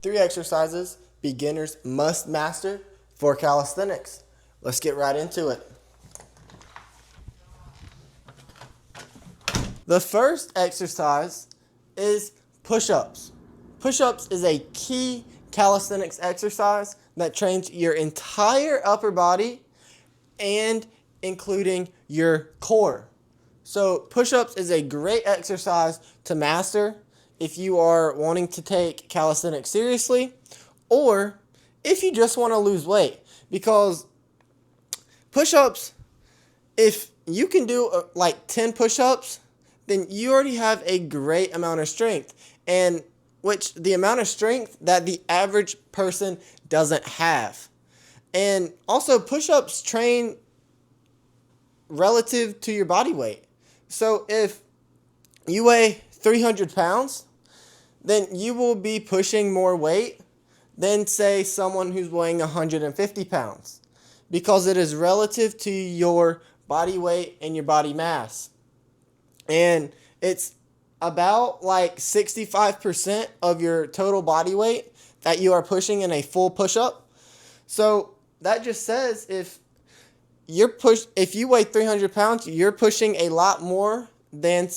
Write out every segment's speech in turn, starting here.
3 exercises beginners must master for calisthenics. Let's get right into it. The first exercise is push-ups. Push-ups is a key calisthenics exercise that trains your entire upper body and including your core. So push-ups is a great exercise to master if you are wanting to take calisthenics seriously or if you just want to lose weight, because push-ups, if you can do like 10 push-ups, then you already have a great amount of strength, and which the amount of strength that the average person doesn't have. And also push-ups train relative to your body weight. So if you weigh 300 pounds, then you will be pushing more weight than, say, someone who's weighing 150 pounds, because it is relative to your body weight and your body mass. And it's about like 65% of your total body weight that you are pushing in a full push-up. So that just says if you weigh 300 pounds, you're pushing a lot more than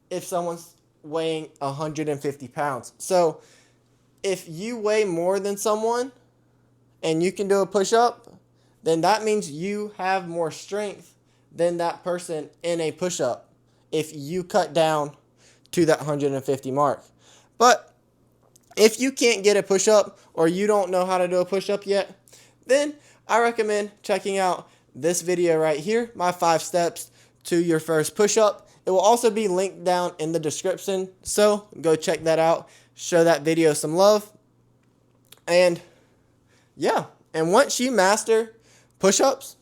if someone's weighing 150 pounds. So if you weigh more than someone and you can do a push-up, then that means you have more strength than that person in a push-up if you cut down to that 150 mark. But if you can't get a push-up or you don't know how to do a push-up yet, then I recommend checking out this video right here, my 5 steps to your first push-up. It will also be linked down in the description, so go check that out. Show that video some love. And yeah, and once you master push-ups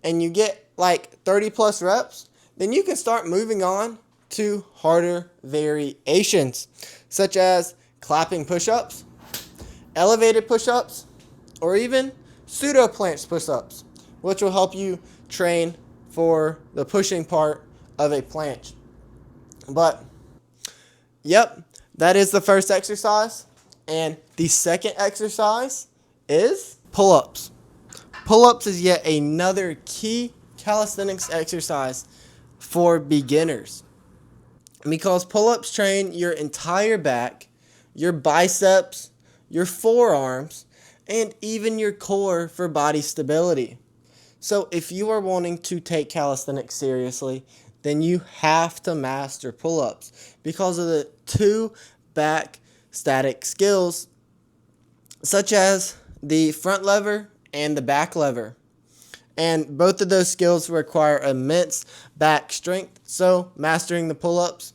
and you get like 30 plus reps, then you can start moving on to harder variations, such as clapping push-ups, elevated push-ups, or even pseudo planche push-ups, which will help you train for the pushing part of a planche. But yep, that is the first exercise. And the second exercise is pull-ups. Pull-ups is yet another key calisthenics exercise for beginners, because pull-ups train your entire back, your biceps, your forearms, and even your core for body stability. So if you are wanting to take calisthenics seriously, then you have to master pull-ups because of the 2 back static skills, such as the front lever and the back lever. And both of those skills require immense back strength, so mastering the pull-ups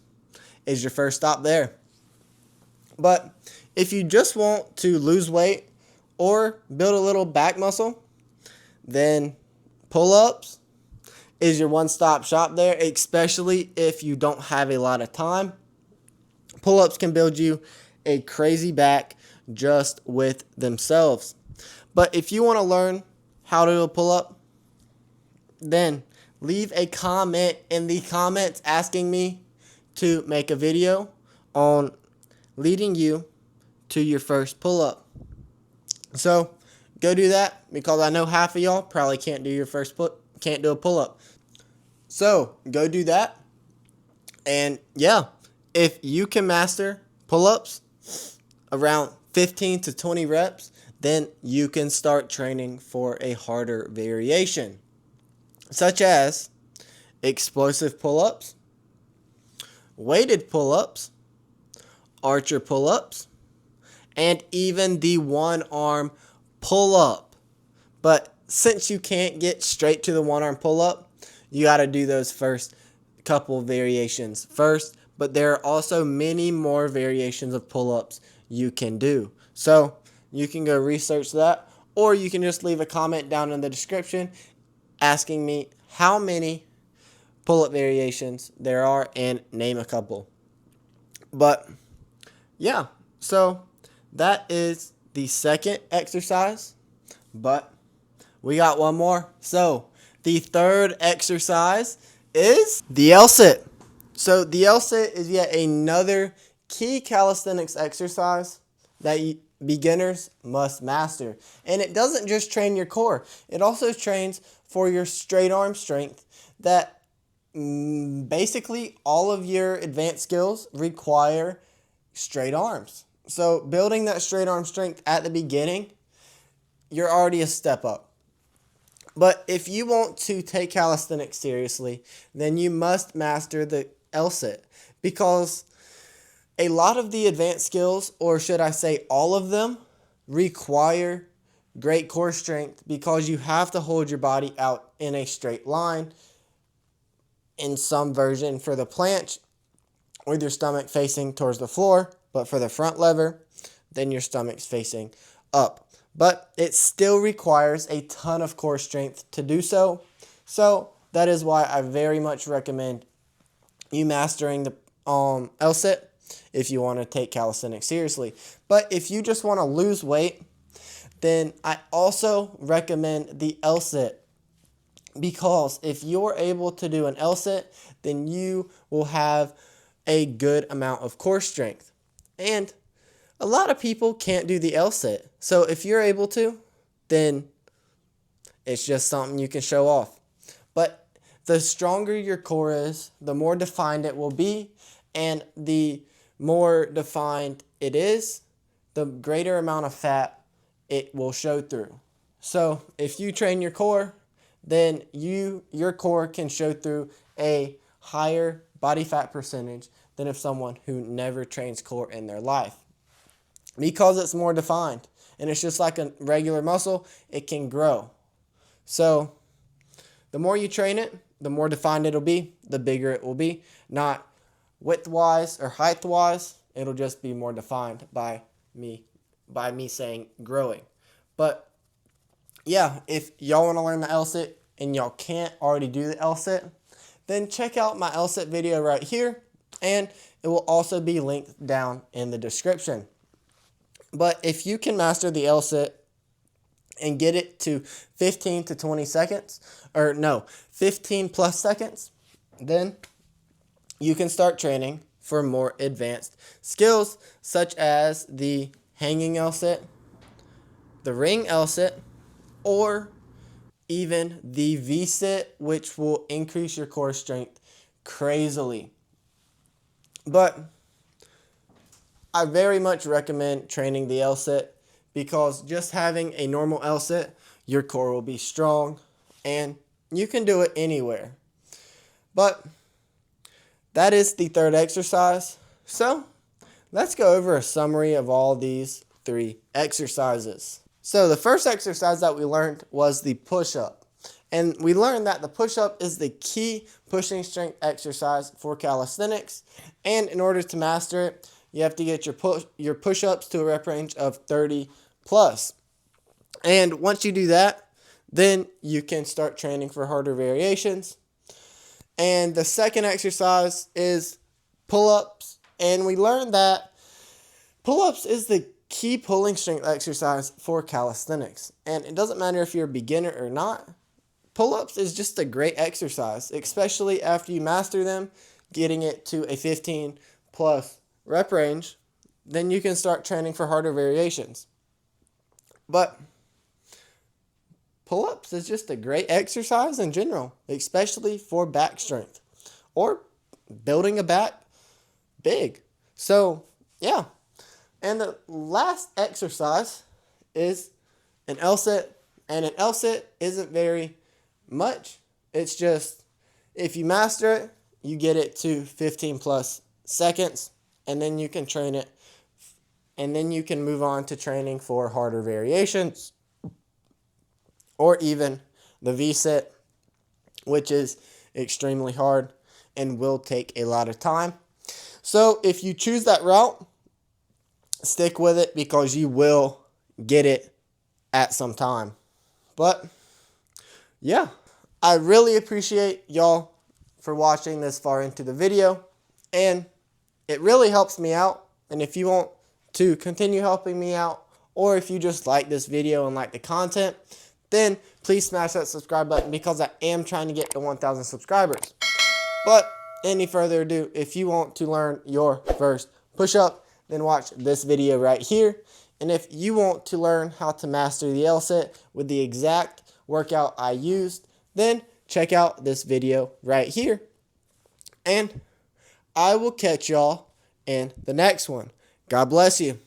is your first stop there. But if you just want to lose weight or build a little back muscle, then pull-ups is your one-stop shop there, especially if you don't have a lot of time. Pull-ups can build you a crazy back just with themselves. But if you want to learn how to do a pull-up, then leave a comment in the comments asking me to make a video on leading you to your first pull-up. So go do that, because I know half of y'all probably can't do a pull-up. So go do that. And yeah, if you can master pull-ups around 15 to 20 reps, then you can start training for a harder variation, such as explosive pull-ups, weighted pull-ups, archer pull-ups, and even the one-arm pull-up. But since you can't get straight to the one-arm pull-up, you got to do those first couple variations first. But there are also many more variations of pull-ups you can do. So you can go research that, or you can just leave a comment down in the description asking me how many pull-up variations there are and name a couple. But yeah, so that is the second exercise, but we got one more. So the third exercise is the L-sit. So the L-sit is yet another key calisthenics exercise that beginners must master. And it doesn't just train your core, it also trains for your straight arm strength, that basically all of your advanced skills require straight arms. So building that straight arm strength at the beginning, you're already a step up. But if you want to take calisthenics seriously, then you must master the L-sit, because a lot of the advanced skills, or should I say all of them, require great core strength, because you have to hold your body out in a straight line in some version for the planche with your stomach facing towards the floor, but for the front lever, then your stomach's facing up. But it still requires a ton of core strength to do so. So that is why I very much recommend you mastering the L-sit if you want to take calisthenics seriously. But if you just want to lose weight, then I also recommend the L-sit, because if you're able to do an L-sit, then you will have a good amount of core strength. And a lot of people can't do the L-sit. So if you're able to, then it's just something you can show off. But the stronger your core is, the more defined it will be. And the more defined it is, the greater amount of fat it will show through. So if you train your core, then your core can show through a higher body fat percentage than if someone who never trains core in their life, because it's more defined. And it's just like a regular muscle, it can grow. So the more you train it, the more defined it'll be, the bigger it will be. Not width-wise or height-wise, it'll just be more defined by me saying growing. But yeah, if y'all want to learn the L-sit and y'all can't already do the L-sit, then check out my L-sit video right here, and it will also be linked down in the description. But if you can master the L-sit and get it to 15 to 20 seconds, or no, 15 plus seconds, then you can start training for more advanced skills, such as the hanging L-sit, the ring L-sit, or even the V-sit, which will increase your core strength crazily. But I very much recommend training the L-sit, because just having a normal L-sit, your core will be strong and you can do it anywhere. But that is the third exercise. So let's go over a summary of all these 3 exercises. So the first exercise that we learned was the push-up. And we learned that the push-up is the key pushing strength exercise for calisthenics. And in order to master it, you have to get your push-ups to a rep range of 30 plus. And once you do that, then you can start training for harder variations. And the second exercise is pull-ups. And we learned that pull-ups is the key pulling strength exercise for calisthenics. And it doesn't matter if you're a beginner or not. Pull-ups is just a great exercise, especially after you master them, getting it to a 15 plus rep range, then you can start training for harder variations. But pull-ups is just a great exercise in general, especially for back strength or building a back big. So yeah. And the last exercise is an L-sit, and an L-sit isn't very much. It's just, if you master it, you get it to 15 plus seconds, and then you can train it, and then you can move on to training for harder variations, or even the V-sit, which is extremely hard and will take a lot of time. So if you choose that route, stick with it, because you will get it at some time. But yeah, I really appreciate y'all for watching this far into the video, and it really helps me out. And if you want to continue helping me out, or if you just like this video and like the content, then please smash that subscribe button, because I am trying to get to 1,000 subscribers. But any further ado, if you want to learn your first push-up, then watch this video right here. And if you want to learn how to master the L-sit with the exact workout I used, then check out this video right here. And I will catch y'all in the next one. God bless you.